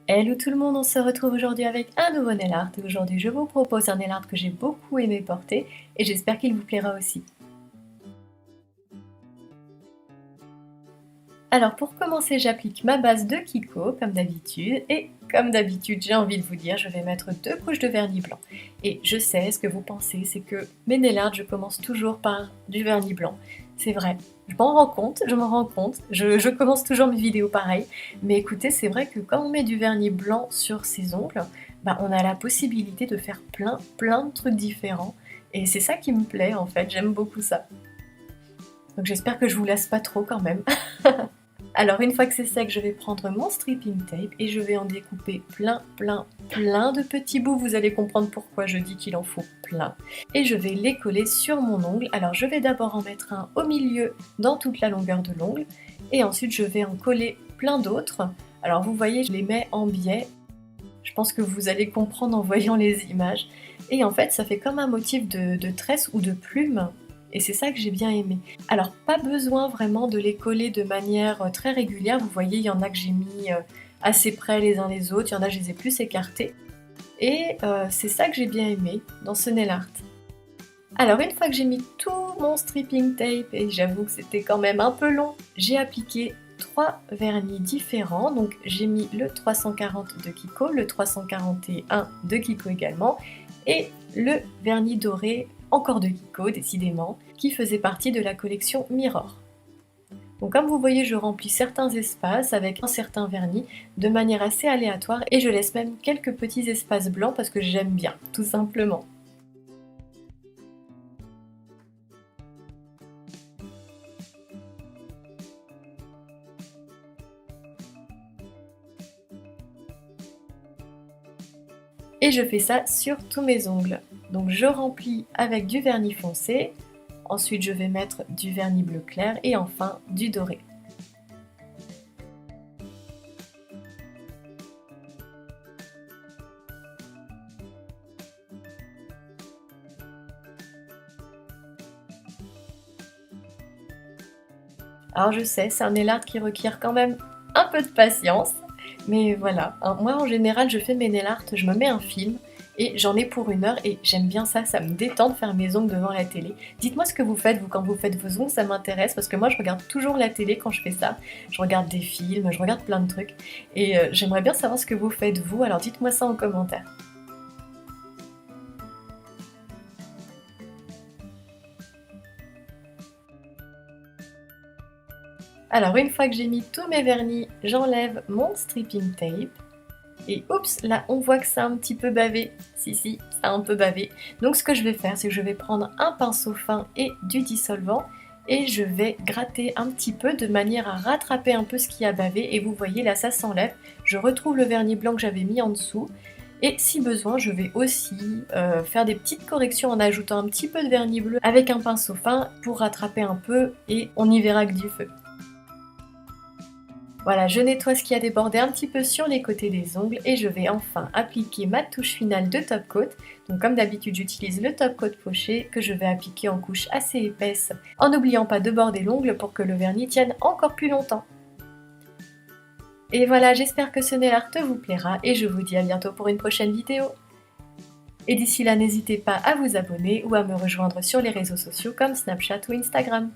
Hello tout le monde, on se retrouve aujourd'hui avec un nouveau nail art. Aujourd'hui je vous propose un nail art que j'ai beaucoup aimé porter et j'espère qu'il vous plaira aussi. Alors pour commencer, j'applique ma base de Kiko comme d'habitude et comme d'habitude j'ai envie de vous dire, je vais mettre 2 couches de vernis blanc. Et je sais, ce que vous pensez, c'est que mes nail art, je commence toujours par du vernis blanc. C'est vrai, je m'en rends compte, je commence toujours mes vidéos pareil. Mais écoutez, c'est vrai que quand on met du vernis blanc sur ses ongles, bah, on a la possibilité de faire plein de trucs différents. Et c'est ça qui me plaît en fait, j'aime beaucoup ça. Donc j'espère que je vous lasse pas trop quand même. Alors une fois que c'est sec, je vais prendre mon stripping tape et je vais en découper plein de petits bouts. Vous allez comprendre pourquoi je dis qu'il en faut plein. Et je vais les coller sur mon ongle. Alors je vais d'abord en mettre un au milieu dans toute la longueur de l'ongle. Et ensuite je vais en coller plein d'autres. Alors vous voyez, je les mets en biais. Je pense que vous allez comprendre en voyant les images. Et en fait, ça fait comme un motif de tresse ou de plume. Et c'est ça que j'ai bien aimé. Alors, pas besoin vraiment de les coller de manière très régulière. Vous voyez, il y en a que j'ai mis assez près les uns les autres. Il y en a, je les ai plus écartés. Et c'est ça que j'ai bien aimé dans ce nail art. Alors, une fois que j'ai mis tout mon stripping tape, et j'avoue que c'était quand même un peu long, j'ai appliqué 3 vernis différents. Donc j'ai mis le 340 de Kiko, le 341 de Kiko également, et le vernis doré, encore de Kiko décidément, qui faisait partie de la collection Mirror. Donc comme vous voyez, je remplis certains espaces avec un certain vernis de manière assez aléatoire et je laisse même quelques petits espaces blancs parce que j'aime bien, tout simplement. Et je fais ça sur tous mes ongles. Donc je remplis avec du vernis foncé, ensuite je vais mettre du vernis bleu clair et enfin du doré. Alors je sais, c'est un nail art qui requiert quand même un peu de patience, mais voilà. Moi en général je fais mes nail art, je me mets un film et j'en ai pour 1 heure et j'aime bien ça, ça me détend de faire mes ongles devant la télé. Dites-moi ce que vous faites vous quand vous faites vos ongles, ça m'intéresse parce que moi je regarde toujours la télé quand je fais ça. Je regarde des films, je regarde plein de trucs et j'aimerais bien savoir ce que vous faites vous, alors dites-moi ça en commentaire. Alors une fois que j'ai mis tous mes vernis, j'enlève mon stripping tape. Et oups, là on voit que ça a un petit peu bavé. Si, ça a un peu bavé. Donc ce que je vais faire, c'est que je vais prendre un pinceau fin et du dissolvant et je vais gratter un petit peu de manière à rattraper un peu ce qui a bavé. Et vous voyez, là ça s'enlève. Je retrouve le vernis blanc que j'avais mis en dessous. Et si besoin, je vais aussi faire des petites corrections en ajoutant un petit peu de vernis bleu avec un pinceau fin pour rattraper un peu et on y verra que du feu. Voilà, je nettoie ce qui a débordé un petit peu sur les côtés des ongles et je vais enfin appliquer ma touche finale de top coat. Donc comme d'habitude, j'utilise le top coat poché que je vais appliquer en couche assez épaisse en n'oubliant pas de border l'ongle pour que le vernis tienne encore plus longtemps. Et voilà, j'espère que ce nail art vous plaira et je vous dis à bientôt pour une prochaine vidéo. Et d'ici là, n'hésitez pas à vous abonner ou à me rejoindre sur les réseaux sociaux comme Snapchat ou Instagram.